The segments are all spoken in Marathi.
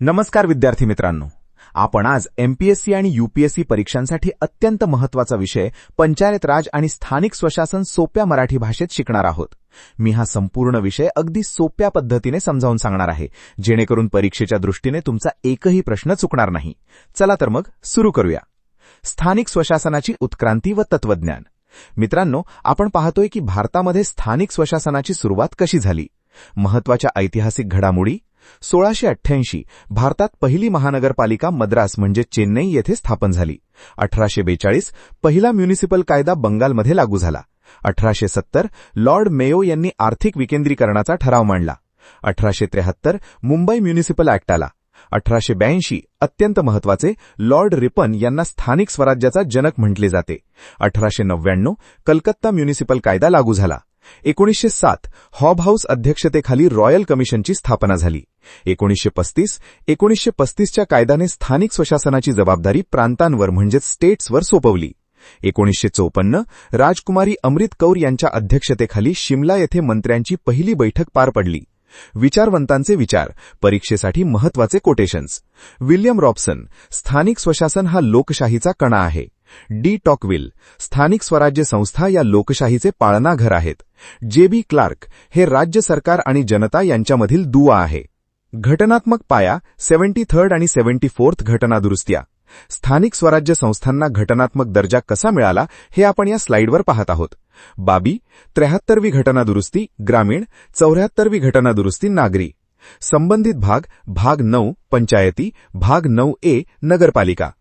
नमस्कार विद्यार्थी मित्रांनो, आपण आज एमपीएससी आणि यूपीएससी परीक्षांसाठी अत्यंत महत्त्वाचा विषय पंचायत राज आणि स्थानिक स्वशासन सोप्या मराठी भाषेत शिकणार आहोत. मी हा संपूर्ण विषय अगदी सोप्या पद्धतीने समजावून सांगणार आहे, जेणेकरून परीक्षेच्या दृष्टीने तुमचा एकही प्रश्न चुकणार नाही. चला तर मग सुरू करूया. स्थानिक स्वशासनाची उत्क्रांती व तत्वज्ञान. मित्रांनो, आपण पाहतोय की भारतामध्ये स्थानिक स्वशासनाची सुरुवात कशी झाली. महत्त्वाच्या ऐतिहासिक घडामोडी. 1688 भारतात पहिली महानगरपालिका मद्रास म्हणजे चेन्नई येथे स्थापन झाली. 1842 पहिला म्युनिसिपल कायदा बंगालमध्ये लागू झाला. 1870 लॉर्ड मेयो यांनी आर्थिक विकेंद्रीकरणाचा ठराव मांडला. 1873 मुंबई म्युनिसिपल ऍक्ट आला. 1882 अत्यंत महत्त्वाचे, लॉर्ड रिपन यांना स्थानिक स्वराज्याचा जनक म्हटले जाते. 1899 कलकत्ता म्युनिसिपल कायदा लागू झाला. 1907 हॉब हाऊस अध्यक्षतेखाली रॉयल कमिशनची स्थापना झाली. 1935च्या कायद्याने स्थानिक स्वशासनाची जबाबदारी प्रांतांवर म्हणजेच स्टेट्सवर सोपवली. 1954 राजकुमारी अमृत कौर यांच्या अध्यक्षतेखाली शिमला येथे मंत्र्यांची पहिली बैठक पार पडली. विचारवंतांचे विचार, परीक्षेसाठी महत्त्वाचे कोटेशन्स. विल्यम रॉबसन, स्थानिक स्वशासन हा लोकशाहीचा कणा आहे. डी टॉकविल, स्थानिक स्वराज्य संस्था या लोकशाहीचे पाळणाघर आहेत. जे.बी. क्लार्क, हे राज्य सरकार आणि जनता यांच्यामधील दुवा आहे. घटनात्मक पाया, 73rd आणि 74th घटनादुरुस्त्या. स्थानिक स्वराज्य संस्थांना घटनात्मक दर्जा कसा मिळाला हे आपण या स्लाइडवर पाहत आहोत. बाबी, 73वी घटनादुरुस्ती ग्रामीण, 74वी घटनादुरुस्ती नागरी. संबंधित भाग, भाग 9 पंचायती, भाग 9A नगरपालिका.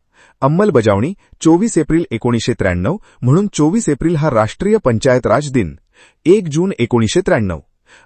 अंमलबजावणी 24 एप्रिल 1993 म्हणून 24 एप्रिल हा राष्ट्रीय पंचायत राज दिन. 1 जून 1993.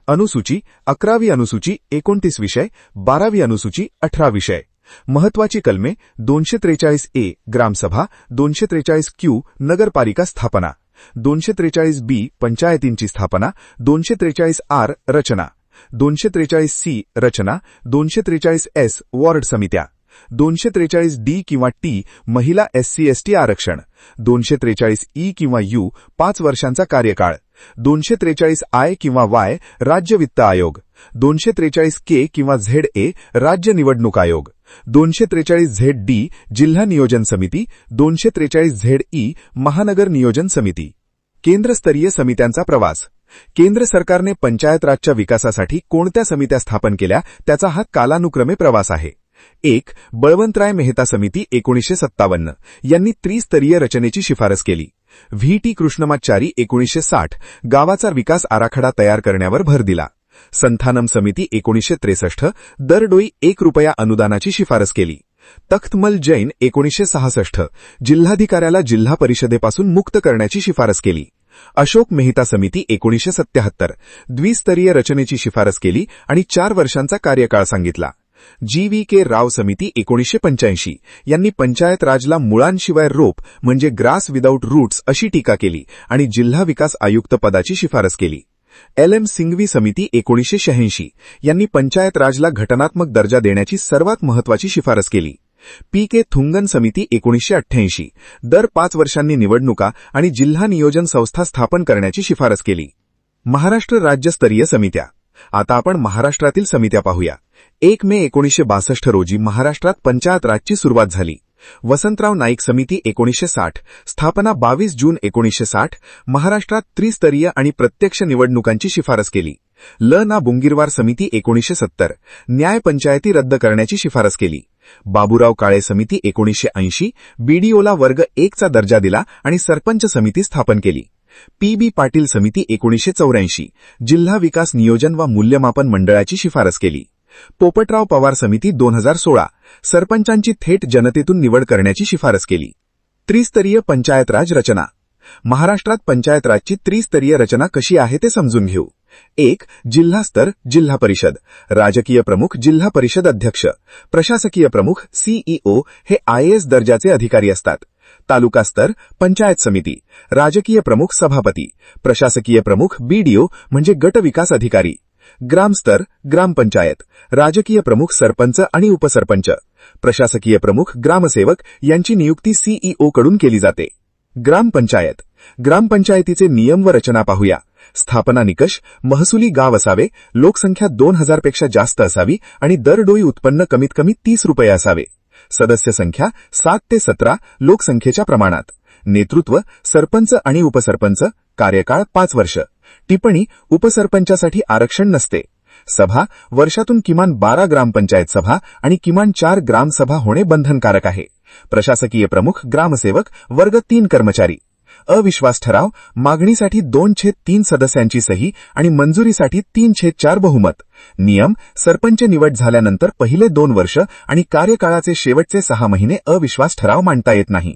अनुसूची 11वी अनुसूची 29 विषय, 12वी अनुसूची 18 विषय. महत्वाची कलमे 243A ग्रामसभा, 243Q नगरपालिका स्थापना, 243B पंचायतींची स्थापना, 243R रचना, 243C रचना, 243S वॉर्ड समित्या, 243D किंवा T महिला SC/ST आरक्षण, 243E किंवा U 5 वर्षांचा कार्यकाळ, 243I किंवा Y राज्य वित्त आयोग, 243K किंवा ZA राज्य निवडणूक आयोग, 243ZD जिल्हा नियोजन समिती, 243ZE महानगर नियोजन समिती. केंद्रस्तरीय समित्यांचा प्रवास. केंद्र सरकारने पंचायत राजच्या विकासासाठी कोणत्या समित्या स्थापन केल्या त्याचा हा कालानुक्रमे प्रवास आहे. 1. बळवंतराय मेहता समिती 1957 यांनी त्रिस्तरीय रचनेची शिफारस केली. व्ही.टी. कृष्णमाचारी 1960 गावाचा विकास आराखडा तयार करण्यावर भर दिला. संथानम समिती 1963 दरडोई ₹1 अनुदानाची शिफारस केली. तख्तमल जैन 1966 जिल्हाधिकाऱ्याला जिल्हा परिषदेपासून मुक्त करण्याची शिफारस केली. अशोक मेहता समिती 1977 द्विस्तरीय रचनेची शिफारस केली आणि 4 वर्षांचा कार्यकाळ सांगितला. जी.व्ही.के. राव समिती 1985 यांनी पंचायत राजला मुळांशिवाय रोप म्हणजे ग्रास विदाऊट रूट्स अशी टीका केली आणि जिल्हा विकास आयुक्त पदाची शिफारस केली. एल.एम. सिंघवी समिती 1986 यांनी पंचायत राजला घटनात्मक दर्जा देण्याची सर्वात महत्त्वाची शिफारस केली. पी.के. थुंगन समिती 1988 दर 5 वर्षांनी निवडणुका आणि जिल्हा नियोजन संस्था स्थापन करण्याची शिफारस केली. महाराष्ट्र राज्यस्तरीय समित्या. आता आपण महाराष्ट्रातील समित्या पाहूया. 1 मे 1962 रोजी महाराष्ट्रात पंचायत राजची सुरुवात झाली. वसंतराव नाईक समिती 1960 स्थापना 22 जून 1960 महाराष्ट्रात त्रिस्तरीय आणि प्रत्यक्ष निवडणुकांची शिफारस केली. ल. ना. बुंगीरवार समिती 1970 न्याय पंचायती रद्द करण्याची शिफारस केली. बाबूराव काळे समिती 1980 बीडीओला वर्ग 1चा दर्जा दिला आणि सरपंच समिती स्थापन केली. पी.बी. पाटील समिती 1984 जिल्हा विकास नियोजन व मूल्यमापन मंडळाची शिफारस केली. पोपटराव पवार समिती 2016 सरपंचांची थेट जनतेतून निवड करण्याची शिफारस केली. त्रिस्तरीय पंचायत राज रचना. महाराष्ट्रात पंचायत राजची त्रिस्तरीय रचना कशी आहे ते समजून घेऊ. 1. जिल्हा स्तर जिल्हा परिषद, राजकीय प्रमुख जिल्हा परिषद अध्यक्ष, प्रशासकीय प्रमुख सीईओ हे IAS दर्जाचे अधिकारी असतात. तालुका स्तर पंचायत समिती, राजकीय प्रमुख सभापती, प्रशासकीय प्रमुख बीडीओ म्हणजे गट विकास अधिकारी. ग्रामस्तर ग्रामपंचायत, राजकीय प्रमुख सरपंच आणि उपसरपंच, प्रशासकीय प्रमुख ग्रामसेवक यांची नियुक्ती सीईओ कडून केली जाते. ग्रामपंचायत. ग्रामपंचायतीचे नियम व रचना पाहूया. स्थापना निकष: महसुली गाव असावे, लोकसंख्या 2000 पेक्षा जास्त असावी आणि दरडोई उत्पन्न कमीत कमी 30 रुपये असावे. सदस्य संख्या 7 ते 17 लोकसंख्येच्या प्रमाणात. नेतृत्व: सरपंच आणि उपसरपंच. कार्यकाळ 5 वर्ष. टिप्पणी: उपसरपंचासाठी आरक्षण नसते. सभा: वर्षातून किमान 12 ग्रामपंचायत सभा आणि किमान 4 ग्रामसभा होणे बंधनकारक आहे. प्रशासकीय प्रमुख, ग्रामसेवक, वर्ग 3 कर्मचारी. अविश्वास ठराव: मागणीसाठी 2/3 सदस्यांची सही आणि मंजुरीसाठी 3/4 बहुमत. नियम: सरपंच निवड झाल्यानंतर पहिले 2 वर्ष आणि कार्यकाळाचे शेवटचे 6 महिने अविश्वास ठराव मांडता येत नाही.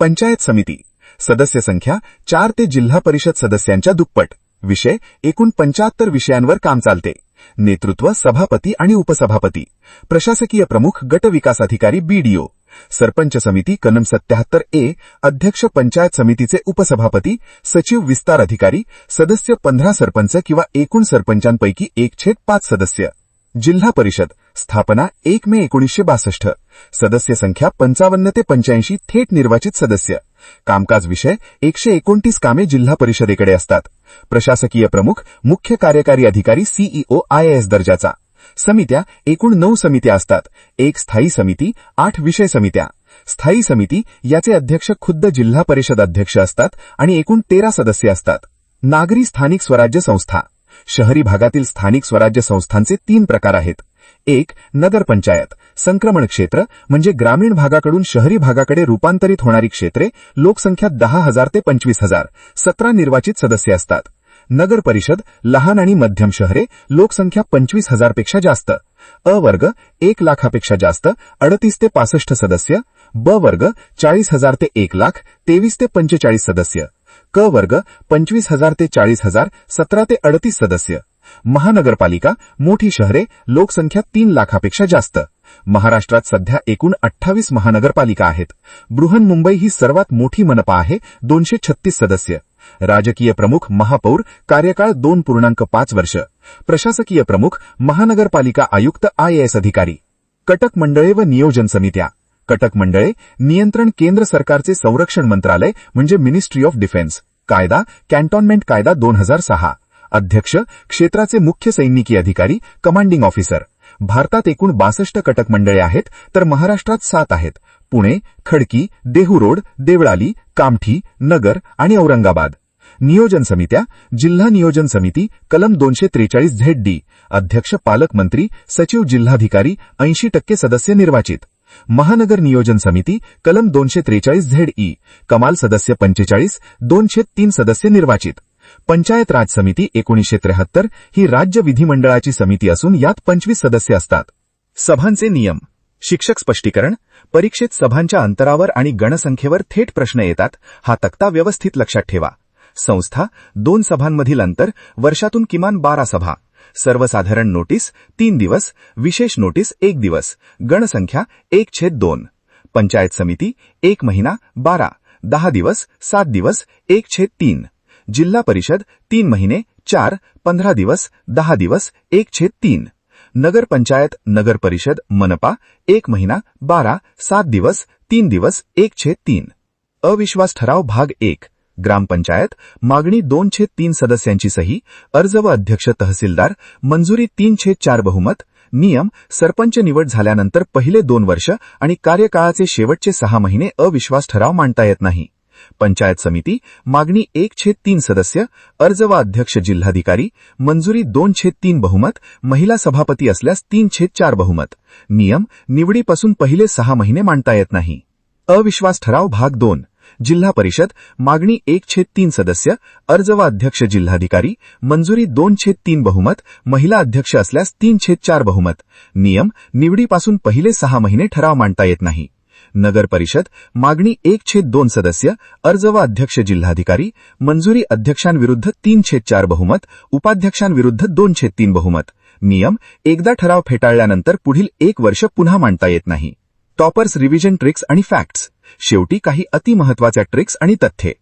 पंचायत समिती: सदस्य संख्या 4 ते जिल्हा परिषद सदस्यांच्या दुप्पट. विषय: एकूण 75 विषयांवर काम चालते. नेतृत्व: सभापती आणि उपसभापती. प्रशासकीय प्रमुख, गट विकास अधिकारी, बीडीओ. सरपंच समिती कलम 77A. अध्यक्ष पंचायत समितीचे उपसभापती, सचिव, विस्तार अधिकारी. सदस्य 15 सरपंच किंवा एकूण सरपंचांपैकी 1/5 सदस्य. जिल्हा परिषद स्थापना 1 मे 1962. सदस्य संख्या 55 ते 85 थेट निर्वाचित सदस्य. कामकाज विषय: 129 कामे जिल्हा परिषदेकडे असतात. प्रशासकीय प्रमुख, मुख्य कार्यकारी अधिकारी, सीईओ, IAS दर्जाचा. समित्या एकूण 9 समित्या असतात. 1 स्थायी समिती, 8 विषय समित्या. स्थायी समिती याचे अध्यक्ष खुद्द जिल्हा परिषद अध्यक्ष असतात आणि एकूण 13 सदस्य असतात. नागरी स्थानिक स्वराज्य संस्था. शहरी भागातील स्थानिक स्वराज्य संस्थांचे 3 प्रकार आहेत. 1. नगरपंचायत. संक्रमण क्षेत्र म्हणजे ग्रामीण भागाकडून शहरी भागाकडे रूपांतरित होणारी क्षेत्रे. लोकसंख्या 10,000 ते 25,000. 17 निर्वाचित सदस्य असतात. नगर परिषद लहान आणि मध्यम शहरे. लोकसंख्या 25,000 पेक्षा जास्त. अ वर्ग 1 लाखापेक्षा जास्त. 38 ते 65 सदस्य. ब वर्ग 40,000 ते 1 लाख. 23 ते 45 सदस्य. क वर्ग 25,000 ते 40,000. 17 ते 38 सदस्य. महानगरपालिका मोठी शहरे. लोकसंख्या 3 लाखापेक्षा जास्त. महाराष्ट्रात सध्या एकूण 28 महानगरपालिका आहेत. बृहन्मुंबई ही सर्वात मोठी मनपा आहे. 236 सदस्य. राजकीय प्रमुख, महापौर. कार्यकाळ 2.5 वर्ष. प्रशासकीय प्रमुख, महानगरपालिका आयुक्त, IAS अधिकारी. कटक मंडळे व नियोजन समित्या. कटक मंडळे नियंत्रण केंद्र सरकारचे संरक्षण मंत्रालय म्हणजे मिनिस्ट्री ऑफ डिफेन्स. कायदा कॅन्टोन्मेंट कायदा 2006. अध्यक्ष क्षेत्राचे मुख्य सैनिकी अधिकारी, कमांडिंग ऑफिसर. भारतात एकूण 62 कटक मंडळे आहेत तर महाराष्ट्रात 7 आहेत. पुणे, खडकी, देहू रोड, देवळाली, कामठी, नगर आणि औरंगाबाद. नियोजन समित्या. जिल्हा नियोजन समिती कलम 243 ZD. अध्यक्ष पालकमंत्री, सचिव, जिल्हाधिकारी. 80% सदस्य निर्वाचित. महानगर नियोजन समिती कलम 243 ZE. कमाल सदस्य 45. 2/3 सदस्य निर्वाचित. पंचायत राज समिती 1973 ही राज्य विधिमंडळाची समिती असून यात 25 सदस्य असतात. सभांचे नियम. शिक्षक स्पष्टीकरण. परीक्षेत सभांच्या अंतरावर आणि गणसंख्येवर थेट प्रश्न येतात. हा तक्ता व्यवस्थित लक्षात ठेवा. संस्था 2 सभांमधील अंतर. वर्षातून किमान 12 सभा. सर्वसाधारण नोटीस 3 दिवस. विशेष नोटीस 1 दिवस. गणसंख्या 1/2. पंचायत समिती 1 महिना 12, 10 दिवस, 7 दिवस, 1/3. जिल्हा परिषद 3 महिने 4, 15 दिवस, 10 दिवस, 1/3. नगर पंचायत, नगर परिषद, मनपा 1 महिना 12, 7 दिवस, 3 दिवस, 1/3. अविश्वास ठराव भाग 1. ग्रामपंचायत. मागणी 2/3 सदस्यांची सही. अर्ज व अध्यक्ष तहसीलदार. मंजुरी 3/4 बहुमत. नियम: सरपंच निवड झाल्यानंतर पहिले 2 वर्ष आणि कार्यकाळाचे शेवटचे 6 महिने अविश्वास ठराव मांडता येत नाही. पंचायत समिती. मागणी 1/3 सदस्य. अर्ज व अध्यक्ष जिल्हाधिकारी. मंजुरी 2/3 बहुमत. महिला सभापती असल्यास 3/4 बहुमत. नियम: निवडीपासून पहिले 6 महिने मांडता येत नाही. अविश्वास ठराव भाग 2. जिल्हा परिषद. मागणी 1/3 सदस्य. अर्ज व अध्यक्ष जिल्हाधिकारी. मंजुरी 2/3 बहुमत. महिला अध्यक्ष असल्यास 3/4 बहुमत. नियम: निवडीपासून पहिले 6 महिने ठराव मांडता येत नाही. नगर परिषद. मागणी 1/2 सदस्य. अर्ज व अध्यक्ष जिल्हाधिकारी. मंजुरी अध्यक्षांविरुद्ध 3/4 बहुमत. उपाध्यक्षांविरुद्ध 2/3 बहुमत. नियम: एकदा ठराव फेटाळल्यानंतर पुढील 1 वर्ष पुन्हा मांडता येत नाही. टॉपर्स रिव्हिजन ट्रिक्स आणि फॅक्ट्स. शेवटी काही अतिमहत्वाच्या ट्रिक्स आणि तथ्ये.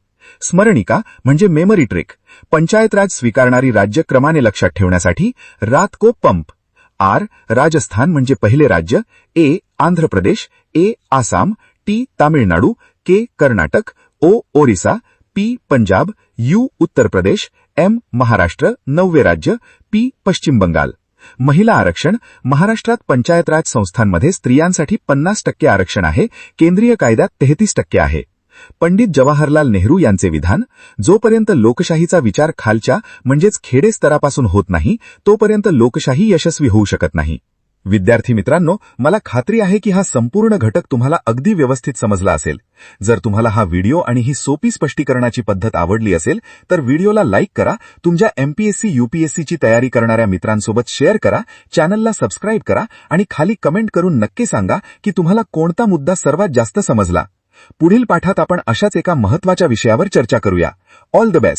स्मरणिका म्हणजे मेमरी ट्रिक. पंचायत राज स्वीकारणारी राज्य क्रमाने लक्षात ठेवण्यासाठी. रात को पंप. आर. राजस्थान म्हणजे पहिले राज्य. A. Andhra Pradesh. A. Assam. T. Tamil Nadu. K. Karnataka. O. Orissa. P. Punjab. U. Uttar Pradesh. M Maharashtra 9वे राज्य, पी पश्चिम बंगाल. महिला आरक्षण महाराष्ट्रात पंचायत राज संस्थांमध्ये स्त्रियांसाठी 50% आरक्षण आहे, केंद्रीय कायद्यात 33% आहे. पंडित जवाहरलाल नेहरू यांचे विधान, जोपर्यंत लोकशाहीचा विचार खालच्या म्हणजेच खेडे स्तरापासून होत नाही तोपर्यंत लोकशाही यशस्वी होऊ शकत नाही. विद्यार्थी मित्रांनो, मला खात्री आहे की हा संपूर्ण घटक तुम्हाला अगदी व्यवस्थित समजला असेल. जर तुम्हाला हा व्हिडिओ आणि ही सोपी स्पष्टीकरणाची पद्धत आवडली असेल तर व्हिडिओला लाईक करा, तुमच्या एमपीएससी यूपीएससीची तयारी करणाऱ्या मित्रांसोबत शेअर करा, चॅनलला सबस्क्राईब करा आणि खाली कमेंट करून नक्की सांगा की तुम्हाला कोणता मुद्दा सर्वात जास्त समजला. पुढील पाठात आपण अशाच एका महत्त्वाच्या विषयावर चर्चा करूया. All the best.